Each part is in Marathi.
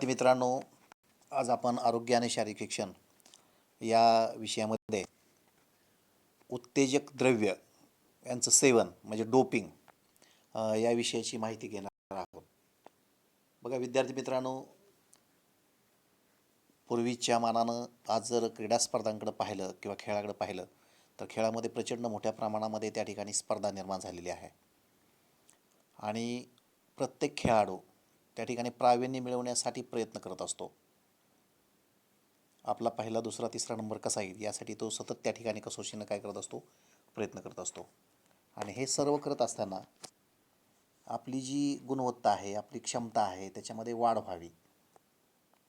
विद्यार्थी मित्रांनो, आज आपण आरोग्य आणि शारीरिक शिक्षण या विषयामध्ये उत्तेजक द्रव्य यांचं सेवन म्हणजे डोपिंग या विषयाची माहिती घेणार आहोत. बघा विद्यार्थी मित्रांनो, पूर्वीच्या मानानं आज जर क्रीडा स्पर्धांकडे पाहिलं किंवा खेळाकडे पाहिलं तर खेळामध्ये प्रचंड मोठ्या प्रमाणामध्ये त्या ठिकाणी स्पर्धा निर्माण झालेली आहे आणि प्रत्येक खेळाडू त्या ठिकाणी प्रावीण्य मिळवण्यासाठी प्रयत्न करत असतो. आपला पहिला दुसरा तिसरा नंबर कसा येईल यासाठी तो सतत त्या ठिकाणी कसोशीनं काय करत असतो, प्रयत्न करत असतो. आणि हे सर्व करत असताना आपली जी गुणवत्ता आहे, आपली क्षमता आहे, त्याच्यामध्ये वाढ व्हावी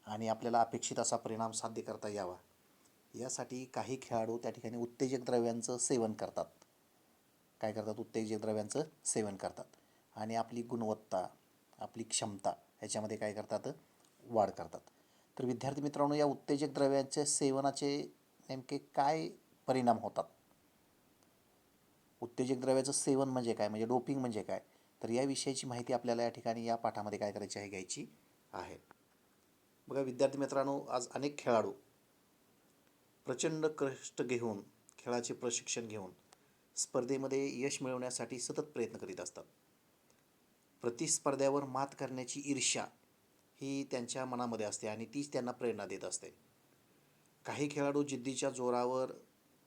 आणि आपल्याला अपेक्षित असा परिणाम साध्य करता यावा यासाठी काही खेळाडू त्या ठिकाणी उत्तेजक द्रव्यांचं सेवन करतात. काय करतात? उत्तेजक द्रव्यांचं सेवन करतात आणि आपली गुणवत्ता, आपली क्षमता ह्याच्यामध्ये काय करतात? वाढ करतात. तर विद्यार्थी मित्रांनो, या उत्तेजक द्रव्यांच्या सेवनाचे नेमके काय परिणाम होतात? उत्तेजक द्रव्याचं सेवन म्हणजे काय, म्हणजे डोपिंग म्हणजे काय, तर या विषयाची माहिती आपल्याला या ठिकाणी या पाठामध्ये काय करायची आहे, घ्यायची आहे. बघा विद्यार्थी मित्रांनो, आज अनेक खेळाडू प्रचंड कष्ट घेऊन, खेळाचे प्रशिक्षण घेऊन स्पर्धेमध्ये यश मिळवण्यासाठी सतत प्रयत्न करीत असतात. प्रतिस्पर्ध्यावर मात करण्याची ईर्ष्या ही त्यांच्या मनामध्ये असते आणि तीच त्यांना प्रेरणा देत असते. काही खेळाडू जिद्दीच्या जोरावर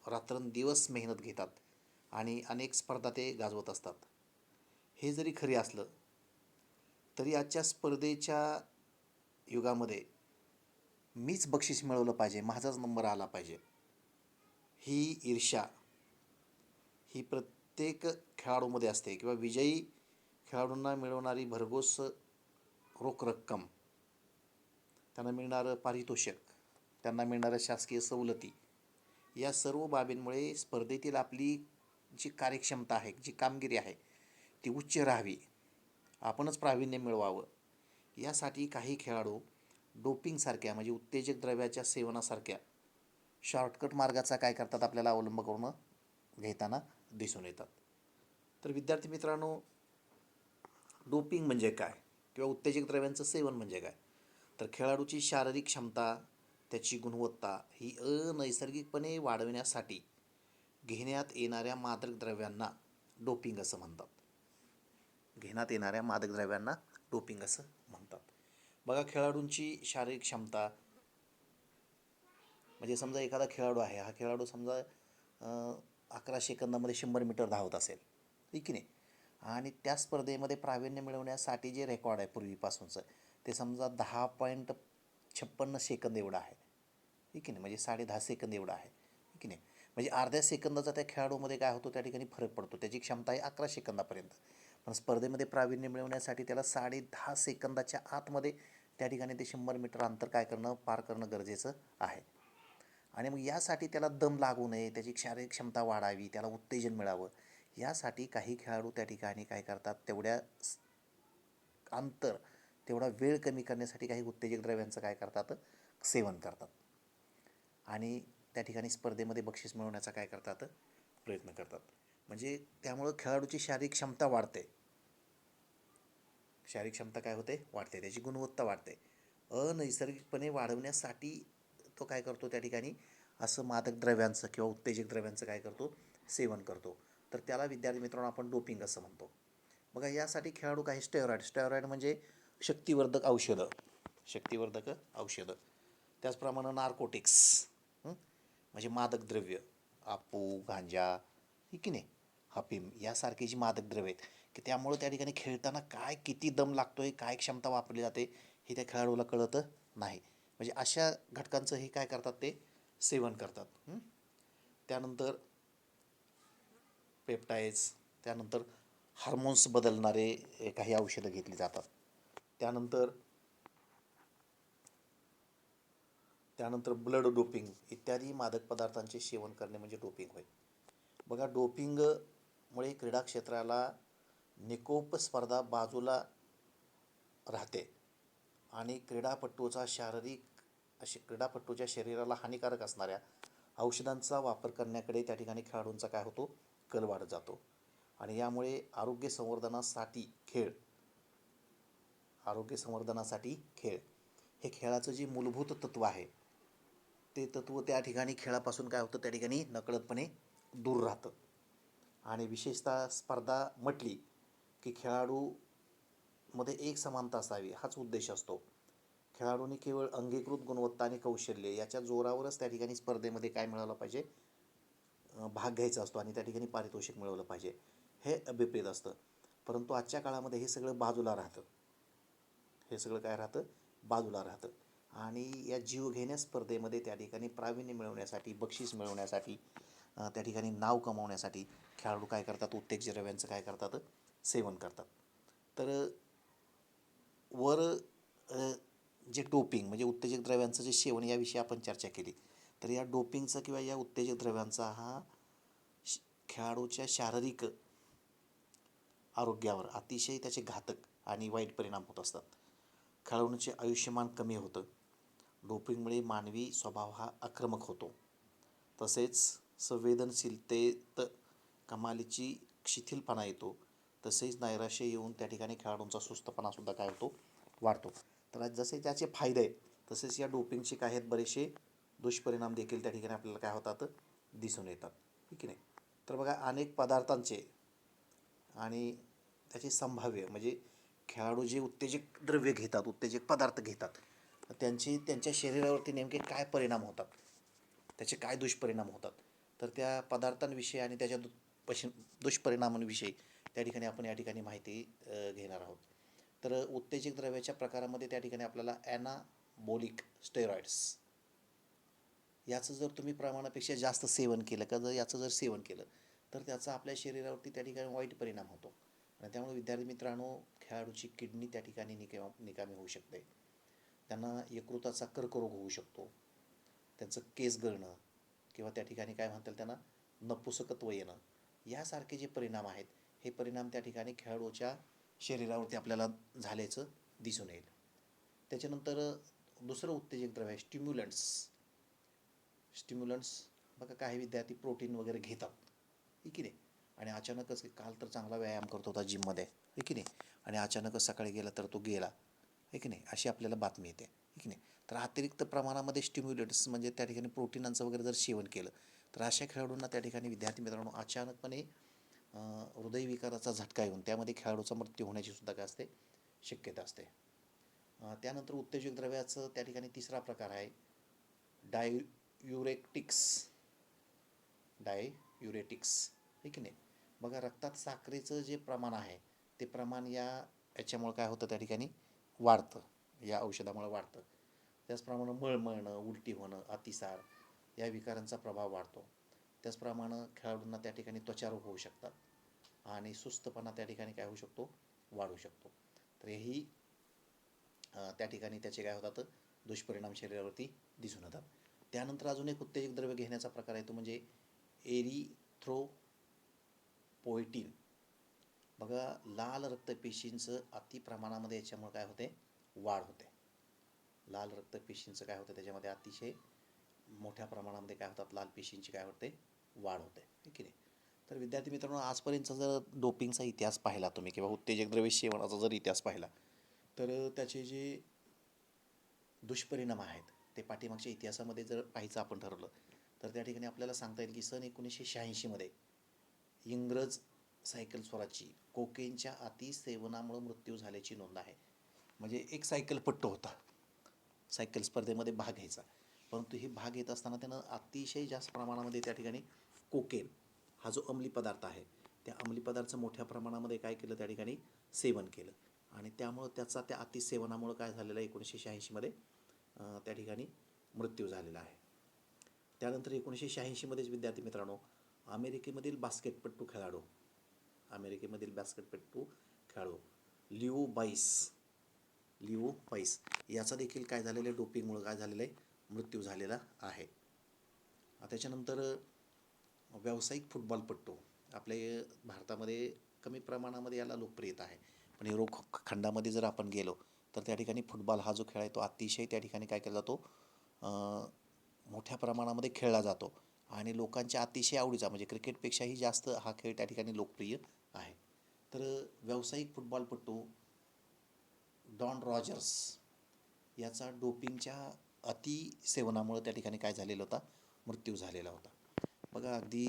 रात्रंदिवस मेहनत घेतात आणि अनेक स्पर्धा ते गाजवत असतात. हे जरी खरे असलं तरी आजच्या स्पर्धेच्या युगामध्ये मीच बक्षीस मिळवलं पाहिजे, माझाच नंबर आला पाहिजे, ही ईर्ष्या ही प्रत्येक खेळाडूमध्ये असते किंवा विजयी खेळाडूंना मिळवणारी भरघोस रोख रक्कम, त्यांना मिळणारं पारितोषिक, त्यांना मिळणाऱ्या शासकीय सवलती या सर्व बाबींमुळे स्पर्धेतील आपली जी कार्यक्षमता आहे, जी कामगिरी आहे ती उच्च राहावी, आपणच प्रावीण्य मिळवावं यासाठी काही खेळाडू डोपिंगसारख्या म्हणजे उत्तेजक द्रव्याच्या सेवनासारख्या शॉर्टकट मार्गाचा काय करतात? आपल्याला अवलंब करून घेताना दिसून येतात. तर विद्यार्थी मित्रांनो, डोपिंग म्हणजे काय किंवा उत्तेजक द्रव्यांचं सेवन म्हणजे काय, तर खेळाडूची शारीरिक क्षमता, त्याची गुणवत्ता ही अनैसर्गिकपणे वाढविण्यासाठी घेण्यात येणाऱ्या मादक द्रव्यांना डोपिंग असं म्हणतात. घेण्यात येणाऱ्या मादक द्रव्यांना डोपिंग असं म्हणतात. बघा खेळाडूंची शारीरिक क्षमता म्हणजे समजा एखादा खेळाडू आहे, हा खेळाडू समजा 11 सेकंदामध्ये 100 मीटर धावत असेल, ठीक की नाही, आणि त्या स्पर्धेमध्ये प्रावीण्य मिळवण्यासाठी जे रेकॉर्ड आहे पूर्वीपासूनचं ते समजा 10.56 सेकंद एवढं आहे, ठीक की नाही, म्हणजे 10.5 सेकंद एवढं आहे, ठीक की नाही, म्हणजे अर्ध्या सेकंदाचा त्या खेळाडूमध्ये काय होतो, त्या ठिकाणी फरक पडतो. त्याची क्षमता आहे 11 सेकंदापर्यंत, पण स्पर्धेमध्ये प्रावीण्य मिळवण्यासाठी त्याला 10.5 सेकंदाच्या आतमध्ये त्या ठिकाणी ते 100 मीटर अंतर काय करणं, पार करणं गरजेचं आहे. आणि मग यासाठी त्याला दम लागू नये, त्याची शारीरिक क्षमता वाढावी, त्याला उत्तेजन मिळावं यासाठी काही खेळाडू त्या ठिकाणी काय करतात, तेवढ्या अंतर, तेवढा वेळ कमी करण्यासाठी काही उत्तेजक द्रव्यांचं काय करतात, सेवन करतात आणि त्या ठिकाणी स्पर्धेमध्ये बक्षीस मिळवण्याचा काय करतात, प्रयत्न करतात. म्हणजे त्यामुळं खेळाडूची शारीरिक क्षमता वाढते, शारीरिक क्षमता काय होते, वाढते, त्याची गुणवत्ता वाढते. अनैसर्गिकपणे वाढवण्यासाठी तो काय करतो, त्या ठिकाणी असं मादक द्रव्यांचं किंवा उत्तेजक द्रव्यांचं काय करतो, सेवन करतो. तर त्याला विद्यार्थी मित्रांनो आपण डोपिंग असं म्हणतो. बघा यासाठी खेळाडू काही स्टेरॉइड म्हणजे शक्तिवर्धक औषधं, शक्तिवर्धक औषधं, त्याचप्रमाणे नार्कोटिक्स म्हणजे मादक द्रव्य, आपू, गांजा, ठीक की नाही, हफीम यासारखी जी मादक द्रव्य आहेत की त्यामुळे त्या ठिकाणी खेळताना काय किती दम लागतोय, काय क्षमता वापरली जाते हे त्या खेळाडूला कळत नाही. म्हणजे अशा घटकांचं हे काय करतात, ते सेवन करतात. त्यानंतर पेप्टाइड्स, त्यानंतर हार्मोन्स बदलणारे काही औषधं घेतली जातात. त्यानंतर ब्लड डोपिंग इत्यादी मादक पदार्थांचे सेवन करणे म्हणजे डोपिंग होय. बघा डोपिंगमुळे क्रीडा क्षेत्राला निकोप स्पर्धा बाजूला राहते आणि क्रीडापटूच्या शरीराला हानिकारक असणाऱ्या औषधांचा वापर करण्याकडे त्या ठिकाणी खेळाडूंचा काय होतो, कल वाढत जातो आणि यामुळे आरोग्य संवर्धनासाठी खेळ हे खेळाचं जे मूलभूत तत्त्व आहे ते तत्त्व त्या ठिकाणी खेळापासून काय होतं, त्या ठिकाणी नकळतपणे दूर राहतं. आणि विशेषतः स्पर्धा म्हटली की खेळाडूमध्ये एक समानता असावी हाच उद्देश असतो. खेळाडूंनी केवळ अंगीकृत गुणवत्ता आणि कौशल्य याच्या जोरावरच त्या ठिकाणी स्पर्धेमध्ये काय मिळवलं पाहिजे, भाग घ्यायचा असतो आणि त्या ठिकाणी पारितोषिक मिळवलं पाहिजे, हे अभिप्रेत असतं. परंतु आजच्या काळामध्ये हे सगळं बाजूला राहतं. हे सगळं काय राहतं, बाजूला राहतं. आणि या जीवघेण्या स्पर्धेमध्ये त्या ठिकाणी प्रावीण्य मिळवण्यासाठी, बक्षीस मिळवण्यासाठी, त्या ठिकाणी नाव कमावण्यासाठी खेळाडू काय करतात, उत्तेजक द्रव्यांचं काय करतात, सेवन करतात. तर वर जे डोपिंग म्हणजे उत्तेजक द्रव्यांचं जे सेवन याविषयी आपण चर्चा केली. तर या डोपिंगचा किंवा या उत्तेजक द्रव्यांचा हा खेळाडूच्या शारीरिक आरोग्यावर अतिशय त्याचे घातक आणि वाईट परिणाम होत असतात. खेळाडूंचे आयुष्यमान कमी होतं. डोपिंगमुळे मानवी स्वभाव हा आक्रमक होतो. तसेच संवेदनशीलतेत कमालीची शिथिलपणा येतो. तसेच नैराश्य येऊन त्या ठिकाणी खेळाडूंचा सुस्तपणासुद्धा काय होतो, वाढतो. तर जसे त्याचे फायदे आहेत तसेच या डोपिंगचे काय आहेत, बरेचसे दुष्परिणाम देखील त्या ठिकाणी आपल्याला काय होतात, दिसून येतात, ठीक आहे नाही. तर बघा, अनेक पदार्थांचे आणि त्याचे संभाव्य म्हणजे खेळाडू जे उत्तेजक द्रव्य घेतात, उत्तेजक पदार्थ घेतात, त्यांच्या शरीरावरती नेमके काय परिणाम होतात, त्याचे काय दुष्परिणाम होतात, तर त्या पदार्थांविषयी आणि त्याच्या दुष्परिणामांविषयी त्या ठिकाणी आपण या ठिकाणी माहिती घेणार आहोत. तर उत्तेजक द्रव्याच्या प्रकारामध्ये त्या ठिकाणी आपल्याला ॲनाबोलिक स्टेरॉइड्स याचं जर तुम्ही प्रमाणापेक्षा जास्त सेवन केलं का, जर याचं जर सेवन केलं तर त्याचा आपल्या शरीरावरती त्या ठिकाणी वाईट परिणाम होतो. आणि त्यामुळे विद्यार्थी मित्रांनो, खेळाडूची किडनी त्या ठिकाणी निकामी होऊ शकते. त्यांना यकृताचा कर्करोग होऊ शकतो. त्यांचं केस गळणं किंवा त्या ठिकाणी काय म्हणतात त्यांना नपुसकत्व येणं, यासारखे जे परिणाम आहेत हे परिणाम त्या ठिकाणी खेळाडूच्या शरीरावरती आपल्याला झाल्याचं दिसून येईल. त्याच्यानंतर दुसरं उत्तेजक द्रव्य आहे स्टिम्युलंट्स. बघा, काही विद्यार्थी प्रोटीन वगैरे घेतात, हे की नाही, आणि अचानकच काल तर चांगला व्यायाम करत होता जिममध्ये, हे की नाही, आणि अचानकच सकाळी गेला तर तो गेला, हे की नाही, अशी आपल्याला बातमी येते, हे की नाही. तर अतिरिक्त प्रमाणामध्ये स्टिम्युलेट्स म्हणजे त्या ठिकाणी प्रोटीनांचं वगैरे जर सेवन केलं तर अशा खेळाडूंना त्या ठिकाणी विद्यार्थी मित्रांनो अचानकपणे हृदयविकाराचा झटका येऊन त्यामध्ये खेळाडूचा मृत्यू होण्याची सुद्धा काय असते, शक्यता असते. त्यानंतर उत्तेजक द्रव्याचं त्या ठिकाणी तिसरा प्रकार आहे डाययुरेटिक्स, हे की नाही. बघा, रक्तात साखरेचं जे प्रमाण आहे ते प्रमाण याच्यामुळं काय होतं, त्या ठिकाणी वाढतं, या औषधामुळे वाढतं. त्याचप्रमाणे मळमळणं, उलटी होणं, अतिसार या विकारांचा प्रभाव वाढतो. त्याचप्रमाणे खेळाडूंना त्या ठिकाणी त्वचारोग होऊ शकतात आणि सुस्तपणा त्या ठिकाणी काय होऊ शकतो, वाढू शकतो. तर हेही त्या ठिकाणी त्याचे काय होतात, दुष्परिणाम शरीरावरती दिसून येतात. त्यानंतर अजून एक उत्तेजक द्रव्य घेण्याचा प्रकार आहे तो म्हणजे एरिथ्रोपोएटिन. बघा, लाल रक्तपेशींचं अति प्रमाणामध्ये याच्यामुळे काय होते, वाढ होते. लाल रक्तपेशींचं काय होतं, त्याच्यामध्ये अतिशय मोठ्या प्रमाणामध्ये काय होतात, लाल पेशींची काय होते, वाढ होते, ठीक आहे. तर विद्यार्थी मित्रांनो, आजपर्यंतचा जर डोपिंगचा इतिहास पाहिला तुम्ही किंवा उत्तेजक द्रव्य सेवनाचा जर इतिहास पाहिला तर त्याचे जे दुष्परिणाम आहेत ते पाठीमागच्या इतिहासामध्ये जर पाहायचं आपण ठरवलं तर त्या ठिकाणी आपल्याला सांगता येईल की सन 1986मध्ये इंग्रज सायकल स्वराची कोकेनच्या अतिसेवनामुळे मृत्यू झाल्याची नोंद आहे. म्हणजे एक सायकलपट्टू होता, सायकल स्पर्धेमध्ये भाग घ्यायचा, परंतु ही भाग घेत असताना त्यानं अतिशय जास्त प्रमाणामध्ये त्या ठिकाणी कोकेन हा जो अंमली पदार्थ आहे त्या अंमली पदार्थाचं मोठ्या प्रमाणामध्ये काय केलं, त्या ठिकाणी सेवन केलं, आणि त्यामुळं त्याचा त्या अतिसेवनामुळं काय झालेलं आहे, 1986मध्ये त्या ठिकाणी मृत्यू झालेला आहे. त्यानंतर 1986मध्येच विद्यार्थी मित्रांनो, अमेरिकेमधील बास्केटपट्टू खेळाडू लिओ बाईस याचा देखील काय झालेलं आहे, डोपिंगमुळे काय झालेलं आहे, मृत्यू झालेला आहे. त्याच्यानंतर व्यावसायिक फुटबॉलपट्टू आपल्या भारतामध्ये कमी प्रमाणामध्ये याला लोकप्रियता आहे, पण युरोप खंडामध्ये जर आपण गेलो तर त्या ठिकाणी फुटबॉल हा जो खेळ आहे तो अतिशय त्या ठिकाणी काय केला जातो, मोठ्या प्रमाणामध्ये खेळला जातो आणि लोकांच्या अतिशय आवडीचा म्हणजे क्रिकेटपेक्षाही जास्त हा खेळ त्या ठिकाणी लोकप्रिय आहे. तर व्यावसायिक फुटबॉलपट्टू डॉन रॉजर्स याचा डोपिंगच्या अतिसेवनामुळे त्या ठिकाणी काय झालेलं होता, मृत्यू झालेला होता. बघा अगदी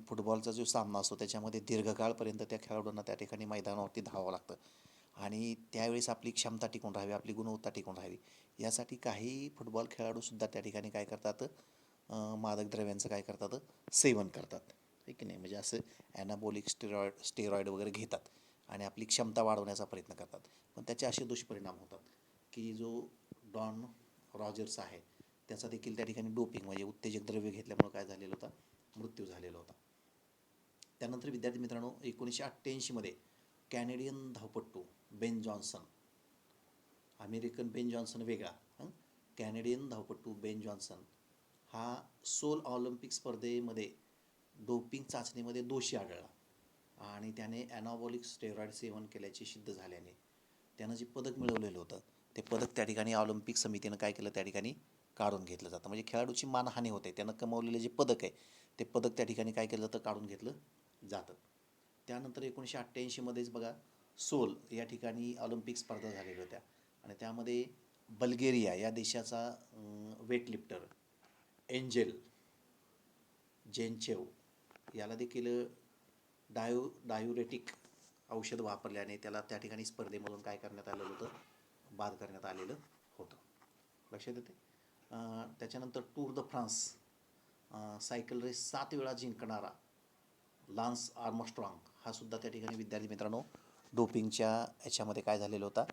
फुटबॉलचा जो सामना असतो त्याच्यामध्ये दीर्घकाळपर्यंत त्या खेळाडूंना त्या ठिकाणी मैदानावरती धावावं लागतं आणि त्यावेळेस आपली क्षमता टिकून राहावी, आपली गुणवत्ता टिकून राहावी यासाठी काही फुटबॉल खेळाडूसुद्धा त्या ठिकाणी काय करतात, मादक द्रव्यांचं काय करतात, सेवन करतात, आहे की नाही. म्हणजे असं ॲनाबॉलिक स्टेरॉइड वगैरे घेतात आणि आपली क्षमता वाढवण्याचा प्रयत्न करतात. पण त्याचे असे दुष्परिणाम होतात की जो डॉन रॉजर्स आहे त्याचा देखील त्या ठिकाणी डोपिंग म्हणजे उत्तेजक द्रव्य घेतल्यामुळे काय झालेलं होता, मृत्यू झालेला होता. त्यानंतर विद्यार्थी मित्रांनो 1988मध्ये कॅनेडियन धावपटू बेन जॉन्सन, अमेरिकन बेन जॉन्सन वेगळा, कॅनेडियन धावपटू बेन जॉन्सन हा सोल ऑलिम्पिक स्पर्धेमध्ये डोपिंग चाचणीमध्ये दोषी आढळला आणि त्याने ॲनाबॉलिक स्टेरॉइड सेवन केल्याचे सिद्ध झाल्याने त्यानं जे पदक मिळवलेलं होतं ते पदक त्या ठिकाणी ऑलिम्पिक समितीनं काय केलं, त्या ठिकाणी काढून घेतलं जातं. म्हणजे खेळाडूची मानहानी होते, त्यानं कमवलेले जे पदक आहे ते पदक त्या ठिकाणी काय केलं जातं, काढून घेतलं जातं. त्यानंतर 1988मध्येच बघा सोल या ठिकाणी ऑलिम्पिक स्पर्धा झालेल्या होत्या आणि त्यामध्ये बल्गेरिया या देशाचा वेटलिफ्टर एंजेल जेनचेव याला देखील डायुरेटिक औषध वापरल्याने त्याला त्या ठिकाणी स्पर्धेमधून काय करण्यात आलेलं होतं, बाद करण्यात आलेलं होतं. लक्षात येते. त्याच्यानंतर Tour de France cycle race 7 वेळा जिंकणारा लान्स आर्मस्ट्रॉंग हा सुद्धा त्या ठिकाणी विद्यार्थी मित्रांनो डोपिंगच्या याच्यामध्ये काय झालेला होता,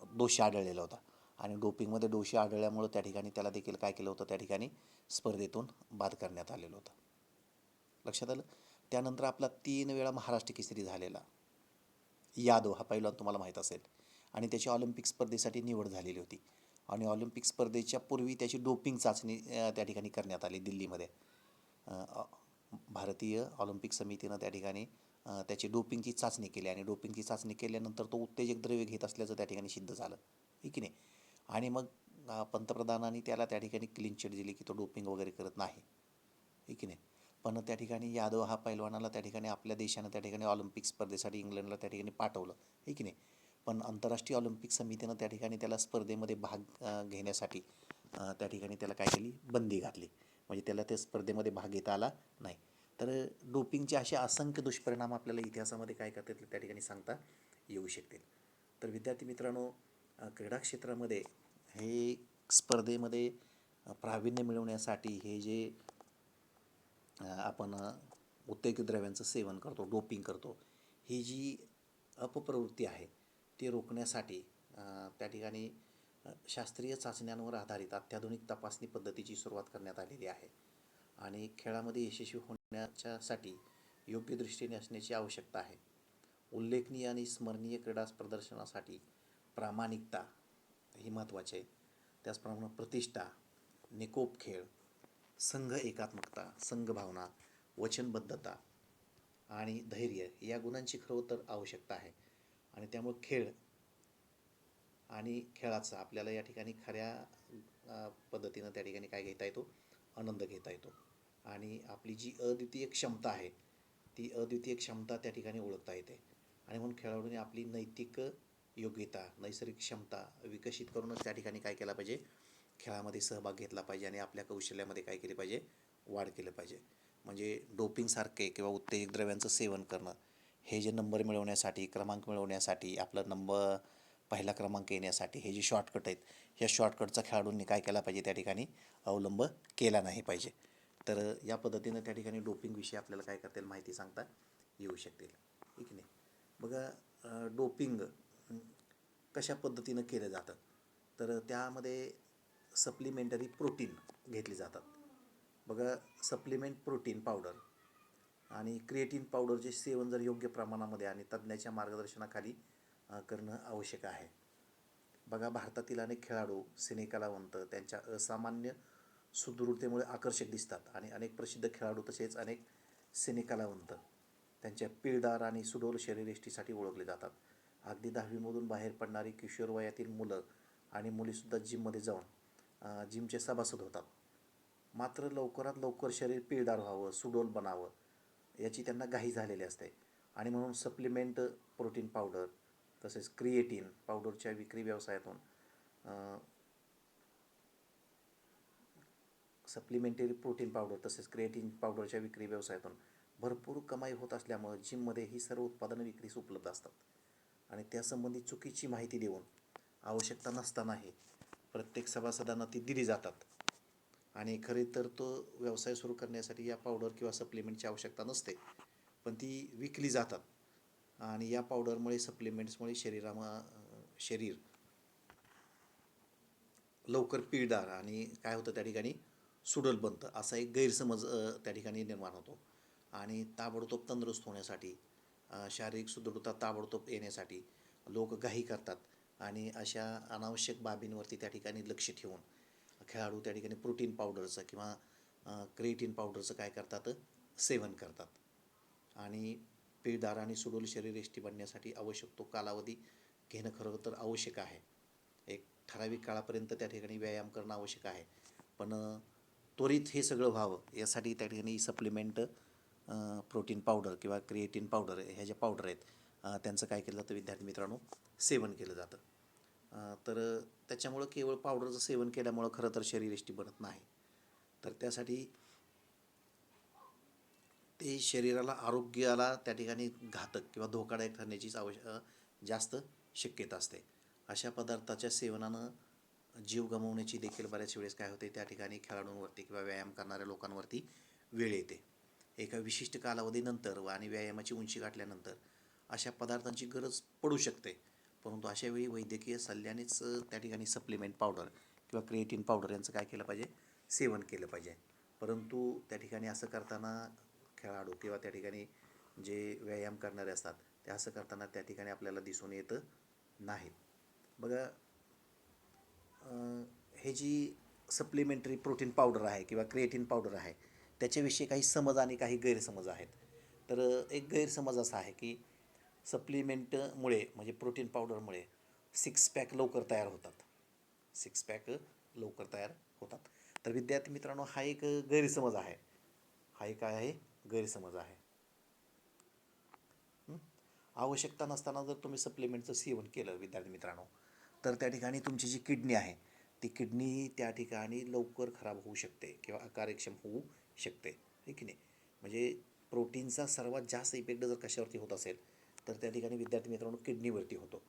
दोषी आढळलेला होता आणि डोपिंगमध्ये दोषी आढळल्यामुळं त्या ठिकाणी त्याला देखील काय केलं होतं, त्या ठिकाणी स्पर्धेतून बाद करण्यात आलेलं होतं. लक्षात आलं. त्यानंतर आपला 3 वेळा महाराष्ट्र केसरी झालेला यादव हा पैलवान तुम्हाला माहीत असेल आणि त्याची ऑलिम्पिक स्पर्धेसाठी निवड झालेली होती आणि ऑलिम्पिक स्पर्धेच्या पूर्वी त्याची डोपिंग चाचणी त्या ठिकाणी करण्यात आली दिल्लीमध्ये. भारतीय ऑलिम्पिक समितीनं त्या ठिकाणी त्याची डोपिंगची चाचणी केली आणि डोपिंगची चाचणी केल्यानंतर तो उत्तेजक द्रव्य घेत असल्याचं त्या ठिकाणी सिद्ध झालं, आहे की नाही. आणि मग पंतप्रधानांनी त्याला त्या ठिकाणी क्लीन चिट दिली की तो डोपिंग वगैरे करत नाही, आहे की नाही. पण त्या ठिकाणी यादव हा पैलवानाला त्या ठिकाणी आपल्या देशानं त्या ठिकाणी ऑलिम्पिक स्पर्धेसाठी इंग्लंडला त्या ठिकाणी पाठवलं, आहे की नाही. पण आंतरराष्ट्रीय ऑलिम्पिक समितीनं त्या ठिकाणी त्याला स्पर्धेमध्ये भाग घेण्यासाठी त्या ठिकाणी त्याला काय केली, बंदी घातली. म्हणजे त्याला त्या स्पर्धेमध्ये भाग घेता आला नाही. तर डोपिंगचे असे असंख्य दुष्परिणाम आपल्याला इतिहासामध्ये काय करतात त्या ठिकाणी सांगता येऊ शकतील. तर विद्यार्थी मित्रांनो क्रीडा क्षेत्रामध्ये हे स्पर्धेमध्ये प्रावीण्य मिळवण्यासाठी हे जे आपण उत्तेजक द्रव्यांचं सेवन करतो, डोपिंग करतो, ही जी अपप्रवृत्ती आहे ती रोखण्यासाठी त्या ठिकाणी शास्त्रीय चाचण्यांवर आधारित अत्याधुनिक तपासणी पद्धतीची सुरुवात करण्यात आलेली आहे आणि खेळामध्ये यशस्वी होण्याच्यासाठी योग्य दृष्टीने असण्याची आवश्यकता आहे. उल्लेखनीय आणि स्मरणीय क्रीडा प्रदर्शनासाठी प्रामाणिकता ही महत्त्वाची आहे. त्याचप्रमाणे प्रतिष्ठा, निकोप खेळ, संघ एकात्मकता, संघभावना, वचनबद्धता आणि धैर्य या गुणांची खरं तर आवश्यकता आहे आणि त्यामुळे खेळ आणि खेळाचा आपल्याला या ठिकाणी खऱ्या पद्धतीनं त्या ठिकाणी काय घेता येतो, आनंद घेता येतो आणि आपली जी अद्वितीय क्षमता आहे ती अद्वितीय क्षमता त्या ठिकाणी ओळखता येते आणि म्हणून खेळाडूने आपली नैतिक योग्यता, नैसर्गिक क्षमता विकसित करूनच त्या ठिकाणी काय केला पाहिजे, खेळामध्ये सहभाग घेतला पाहिजे आणि आपल्या कौशल्यामध्ये काय केले पाहिजे, वाढ केलं पाहिजे. म्हणजे डोपिंगसारखे किंवा उत्तेजक द्रव्यांचं सेवन करणं हे जे नंबर मिळवण्यासाठी, क्रमांक मिळवण्यासाठी, आपला पहिला क्रमांक येण्यासाठी हे जे शॉर्टकट आहेत, ह्या शॉर्टकटचा खेळाडूंनी काय केला पाहिजे, त्या ठिकाणी अवलंब केला नाही पाहिजे. तर या पद्धतीनं त्या ठिकाणी डोपिंगविषयी आपल्याला काय करता येईल, माहिती सांगता येऊ शकतील, ठीक नाही. बघा डोपिंग कशा पद्धतीनं केलं जातं, तर त्यामध्ये सप्लिमेंटरी प्रोटीन घेतली जातात. बघा सप्लिमेंट प्रोटीन पावडर आणि क्रिएटिन पावडरचे सेवन जर योग्य प्रमाणामध्ये आणि तज्ज्ञाच्या मार्गदर्शनाखाली करणं आवश्यक आहे. बघा भारतातील अनेक खेळाडू, सिनेकलावंत त्यांच्या असामान्य सुदृढतेमुळे आकर्षक दिसतात आणि अनेक प्रसिद्ध खेळाडू तसेच अनेक सिनेकलावंत त्यांच्या पिळदार आणि सुडौल शरीरयष्टीसाठी ओळखले जातात. अगदी 10वीमधून बाहेर पडणारी किशोर वयातील मुलं आणि मुलीसुद्धा जिममध्ये जाऊन जिमचे सभासद होतात. मात्र लवकरात लवकर शरीर पिळदार व्हावं, सुडौल बनावं याची त्यांना घाई झालेली असते आणि म्हणून सप्लिमेंट प्रोटीन पावडर तसेच क्रिएटिन पावडरच्या विक्री व्यवसायातून सप्लिमेंटरी प्रोटीन पावडर तसेच क्रिएटिन पावडरच्या विक्री व्यवसायातून भरपूर कमाई होत असल्यामुळं जिममध्ये ही सर्व उत्पादनं विक्रीस उपलब्ध असतात आणि त्यासंबंधी चुकीची माहिती देऊन आवश्यकता नसतानाही प्रत्येक सभासदांना ती दिली जातात आणि खरे तर तो व्यवसाय सुरू करण्यासाठी या पावडर किंवा सप्लिमेंटची आवश्यकता नसते, पण ती विकली जातात आणि या पावडरमुळे सप्लिमेंट्समुळे शरीर लवकर पिळदार आणि काय होतं त्या ठिकाणी सुडल बनतं असा एक गैरसमज त्या ठिकाणी निर्माण होतो आणि ताबडतोब तंदुरुस्त होण्यासाठी शारीरिक सुदृढता ताबडतोब येण्यासाठी लोक घाई करतात आणि अशा अनावश्यक बाबींवरती त्या ठिकाणी लक्ष ठेवून खेळाडू त्या ठिकाणी प्रोटीन पावडरचं किंवा क्रिएटिन पावडरचं काय करतात सेवन करतात आणि पिळदार आणि सुडोल शरीरयष्टी बनण्यासाठी आवश्यक तो कालावधी घेणं खरं तर आवश्यक आहे. एक ठराविक काळापर्यंत त्या ठिकाणी व्यायाम करणं आवश्यक आहे, पण त्वरित हे सगळं व्हावं यासाठी त्या ठिकाणी सप्लिमेंट प्रोटीन पावडर किंवा क्रिएटिन पावडर ह्या ज्या पावडर आहेत त्यांचं काय केलं जातं विद्यार्थी मित्रांनो सेवन केलं जातं. तर त्याच्यामुळं केवळ पावडरचं सेवन केल्यामुळं खरं तर शरीरयष्टी बनत नाही, तर त्यासाठी ते शरीराला आरोग्याला त्या ठिकाणी घातक किंवा धोकादायक ठरण्याची जास्त शक्यता असते. अशा पदार्थाच्या सेवनानं जीव गमावण्याची देखील बऱ्याच वेळेस काय होते त्या ठिकाणी खेळाडूंवरती किंवा व्यायाम करणाऱ्या लोकांवरती वेळ येते. एका विशिष्ट कालावधीनंतर आणि व्यायामाची उंची गाठल्यानंतर अशा पदार्थांची गरज पडू शकते, परंतु अशावेळी वैद्यकीय सल्ल्यानेच त्या ठिकाणी सप्लिमेंट पावडर किंवा क्रिएटिन पावडर यांचं काय केलं पाहिजे सेवन केलं पाहिजे. परंतु त्या ठिकाणी असं करताना खेळाडू किंवा त्या ठिकाणी जे व्यायाम करणारे असतात ते असं करताना त्या ठिकाणी आपल्याला दिसून येतं नाही. बघा, हे जी सप्लिमेंटरी प्रोटीन पावडर आहे किंवा क्रिएटिन पावडर आहे त्याच्याविषयी काही समज आणि काही गैरसमज आहेत. तर एक गैरसमज असा आहे की सप्लिमेंटमुळे म्हणजे प्रोटीन पावडरमुळे सिक्स पॅक लवकर तयार होतात. सिक्स पॅक लवकर तयार होतात. तर विद्यार्थी मित्रांनो हा एक गैरसमज आहे. हा एक काय आहे गैरसमज आहे. आवश्यकता नसताना जर तुम्ही सप्लिमेंटचं सेवन केलं विद्यार्थी मित्रांनो तर त्या ठिकाणी तुमची जी किडनी आहे ती किडनी त्या ठिकाणी लवकर खराब होऊ शकते किंवा अकार्यक्षम होऊ शकते, आहे की नाही. म्हणजे प्रोटीनचा सर्वात जास्त इफेक्ट जर कशावरती होत असेल तर त्या ठिकाणी विद्यार्थी मित्रांनो किडनीवरती होतो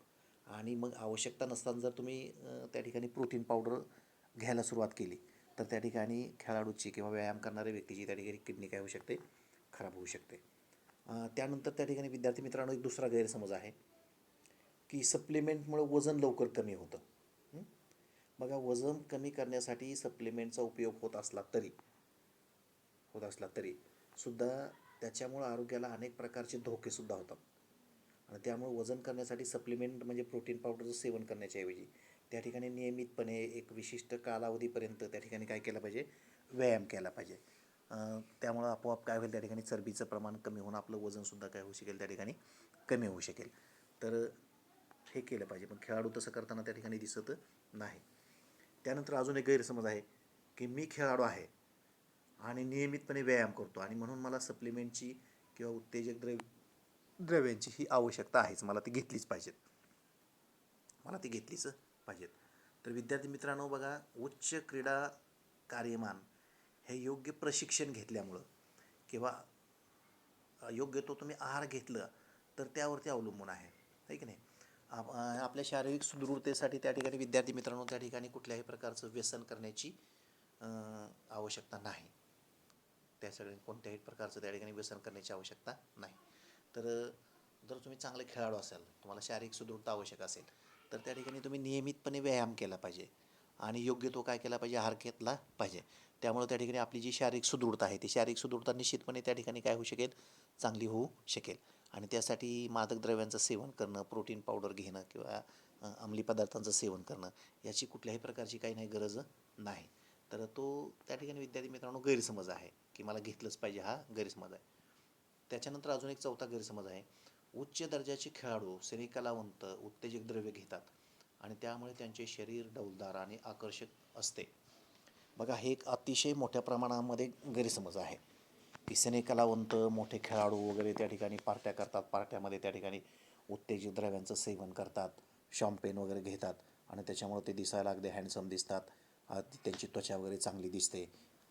आणि मग आवश्यकता नसताना जर तुम्ही त्या ठिकाणी प्रोटीन पावडर घ्यायला सुरुवात केली तर त्या ठिकाणी खेळाडूची किंवा व्यायाम करणाऱ्या व्यक्तीची त्या ठिकाणी किडनी काय होऊ शकते खराब होऊ शकते. त्यानंतर त्या ठिकाणी विद्यार्थी मित्रांनो एक दुसरा गैरसमज आहे की सप्लिमेंटमुळे वजन लवकर कमी होतं. बघा, वजन कमी करण्यासाठी सप्लिमेंटचा उपयोग होत असला तरी सुद्धा त्याच्यामुळं आरोग्याला अनेक प्रकारचे धोकेसुद्धा होतात आणि त्यामुळे वजन करण्यासाठी सप्लिमेंट म्हणजे प्रोटीन पावडरचं सेवन करण्याच्या ऐवजी त्या ठिकाणी नियमितपणे एक विशिष्ट कालावधीपर्यंत त्या ठिकाणी काय केलं पाहिजे व्यायाम केला पाहिजे. त्यामुळं आपोआप काय होईल त्या ठिकाणी चरबीचं प्रमाण कमी होऊन आपलं वजनसुद्धा काय होऊ शकेल त्या ठिकाणी कमी होऊ शकेल. तर हे केलं पाहिजे, पण खेळाडू तसं करताना त्या ठिकाणी दिसत नाही. त्यानंतर अजून एक गैरसमज आहे की मी खेळाडू आहे आणि नियमितपणे व्यायाम करतो आणि म्हणून मला सप्लिमेंटची किंवा उत्तेजक द्रव्यांची ही आवश्यकता आहेच, मला ती घेतलीच पाहिजेत. तर विद्यार्थी मित्रांनो बघा, उच्च क्रीडा कार्यमान हे योग्य प्रशिक्षण घेतल्यामुळं किंवा योग्य तो तुम्ही आहार घेतलं तर त्यावरती अवलंबून आहे की नाही. आपल्या शारीरिक सुदृढतेसाठी त्या ठिकाणी विद्यार्थी मित्रांनो त्या ठिकाणी कुठल्याही प्रकारचं व्यसन करण्याची आवश्यकता नाही. कोणत्याही प्रकारचं त्या ठिकाणी व्यसन करण्याची आवश्यकता नाही. तर जर तुम्ही चांगले खेळाडू असाल, तुम्हाला शारीरिक सुदृढता आवश्यक असेल तर त्या ठिकाणी तुम्ही नियमितपणे व्यायाम केला पाहिजे आणि योग्य तो काय केला पाहिजे आहार घेतला पाहिजे. त्यामुळे त्या ठिकाणी आपली जी शारीरिक सुदृढता आहे ती शारीरिक सुदृढता निश्चितपणे त्या ठिकाणी काय होऊ शकेल चांगली होऊ शकेल. आणि त्यासाठी मादक द्रव्यांचं सेवन करणं, प्रोटीन पावडर घेणं किंवा अंमली पदार्थांचं सेवन करणं याची कुठल्याही प्रकारची काही नाही गरज नाही. तर तो त्या ठिकाणी विद्यार्थी मित्रांनो गैरसमज आहे की मला घेतलंच पाहिजे, हा गैरसमज आहे. त्याच्यानंतर अजून एक चौथा गैरसमज आहे, उच्च दर्जाचे खेळाडू सिनेकलावंत उत्तेजक द्रव्य घेतात आणि त्यामुळे त्यांचे शरीर डौलदार आणि आकर्षक असते. बघा, हे एक अतिशय मोठ्या प्रमाणामध्ये गैरसमज आहे की सिनेकलावंत मोठे खेळाडू वगैरे त्या ठिकाणी पार्ट्या करतात, पार्ट्यामध्ये त्या ठिकाणी उत्तेजक द्रव्यांचं सेवन करतात, शॉम्पेन वगैरे घेतात आणि त्याच्यामुळं ते दिसायला अगदी हँडसम दिसतात. त्यांची त्वचा वगैरे चांगली दिसते.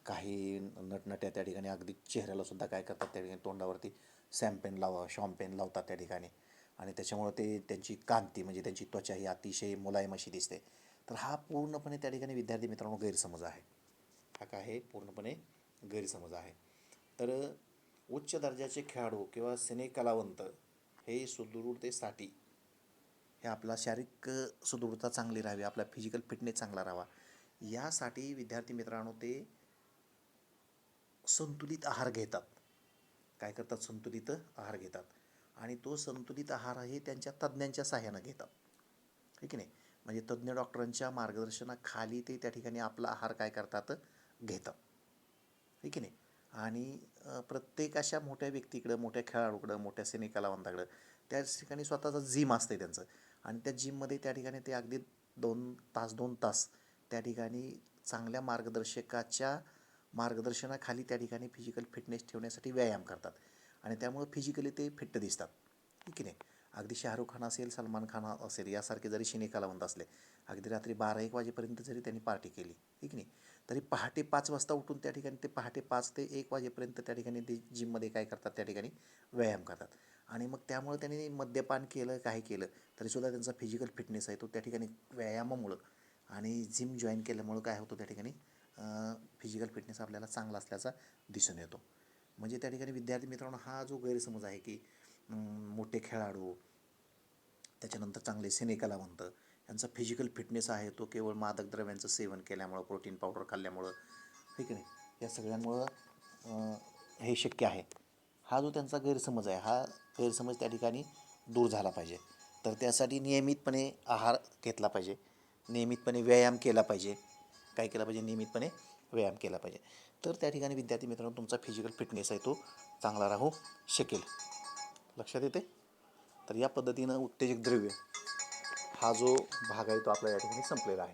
काही नटनट्या त्या ठिकाणी अगदी चेहऱ्यालासुद्धा काय करतात त्या ठिकाणी तोंडावरती शॉम्पेन लावतात त्या ठिकाणी आणि त्याच्यामुळं ते त्यांची कांती म्हणजे त्यांची त्वचा ही अतिशय मुलायम अशी दिसते. तर हा पूर्णपणे त्या ठिकाणी विद्यार्थी मित्रांनो गैरसमज आहे. हा काय आहे पूर्णपणे गैरसमज आहे. तर उच्च दर्जाचे खेळाडू किंवा सिने कलावंत हे सुदृढतेसाठी हे आपला शारीरिक सुदृढता चांगली राहावी, आपला फिजिकल फिटनेस चांगला राहावा यासाठी विद्यार्थी मित्रांनो ते संतुलित आहार घेतात. काय करतात? संतुलित आहार घेतात आणि तो संतुलित आहार हे त्यांच्या तज्ज्ञांच्या सहाय्यानं घेतात. ठीक आहे नाही, म्हणजे तज्ज्ञ डॉक्टरांच्या मार्गदर्शनाखाली ते त्या ठिकाणी आपला आहार काय करतात? घेतात. ठीक आहे नाही. आणि प्रत्येक अशा मोठ्या व्यक्तीकडं, मोठ्या खेळाडूकडं, मोठ्या सिने कलावंताकडं त्या ठिकाणी स्वतःचं जिम असते त्यांचं आणि त्या जिममध्ये त्या ठिकाणी ते अगदी 2 तास त्या ठिकाणी चांगल्या मार्गदर्शनाखाली त्या ठिकाणी फिजिकल फिटनेस ठेवण्यासाठी व्यायाम करतात आणि त्यामुळे फिजिकली ते फिट्ट दिसतात. ठीक आहे नाही. अगदी शाहरुख खान असेल, सलमान खान असेल यासारखे जरी सिने कलावंत असले, अगदी रात्री 12-1 वाजेपर्यंत जरी त्यांनी पार्टी केली, ठीक नाही, तरी पहाटे 5 वाजता उठून त्या ठिकाणी ते पहाटे 5 ते 1 वाजेपर्यंत त्या ठिकाणी ते जिममध्ये काय करतात? त्या ठिकाणी व्यायाम करतात आणि मग त्यामुळे त्यांनी मद्यपान केलं, काही केलं तरीसुद्धा त्यांचा फिजिकल फिटनेस आहे तो त्या ठिकाणी व्यायामामुळं आणि जिम जॉईन केल्यामुळं काय होतं त्या ठिकाणी फिजिकल फिटनेस आपल्याला चांगला असल्याचा दिसून येतो. म्हणजे त्या ठिकाणी विद्यार्थी मित्रांनो हा जो गैरसमज आहे की मोठे खेळाडू त्याच्यानंतर चांगले सिने कलावंत यांचा फिजिकल फिटनेस आहे तो केवळ मादक द्रव्यांचं सेवन केल्यामुळं, प्रोटीन पावडर खाल्ल्यामुळं, ठीक आहे, या सगळ्यांमुळं हे शक्य आहे. हा जो त्यांचा गैरसमज आहे हा गैरसमज त्या ठिकाणी दूर झाला पाहिजे. तर त्यासाठी नियमितपणे आहार घेतला पाहिजे, नियमितपणे व्यायाम केला पाहिजे. काय केला पाहिजे? नियमितपणे व्यायाम केला पाहिजे. तर त्या ठिकाणी विद्यार्थी मित्रांनो तुमचा फिजिकल फिटनेस आहे तो चांगला राहू शकेल. लक्षात येते? तर या पद्धतीनं उत्तेजक द्रव्य हा जो भाग आहे तो आपला या ठिकाणी संपलेला आहे.